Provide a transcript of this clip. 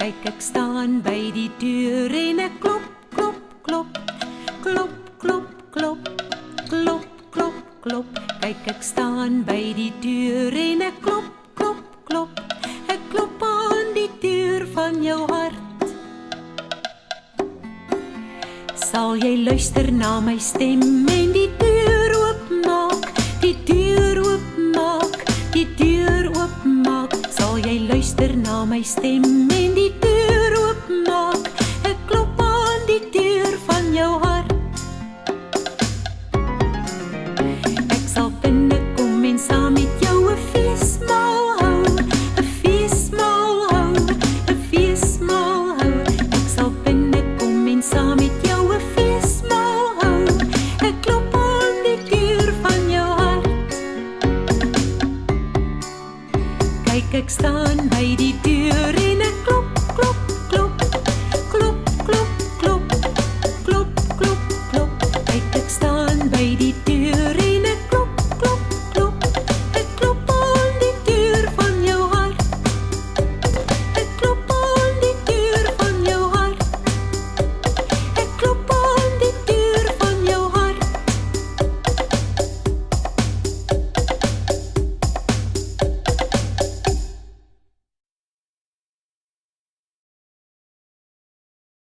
Kyk, ek staan by die deur en ek klop, klop, klop. Klop, klop, klop. Klop, klop, klop. Kyk, ek staan by die deur en ek klop, klop, klop. Ek klop aan die deur van jou hart. Sal jy luister na my stem en die deur oopmaak, die deur oopmaak, die deur oopmaak. Sal jy luister na my stem en die deur oopmaak. Ek klop aan die deur van jou hart. Ek sal binnekom en saam met jou 'n feesmaal hou, 'n feesmaal hou, 'n feesmaal hou. Ek sal binnekom en saam met jou 'n feesmaal hou. Ek klop aan die deur van jou hart. Kyk, ek staan by die deur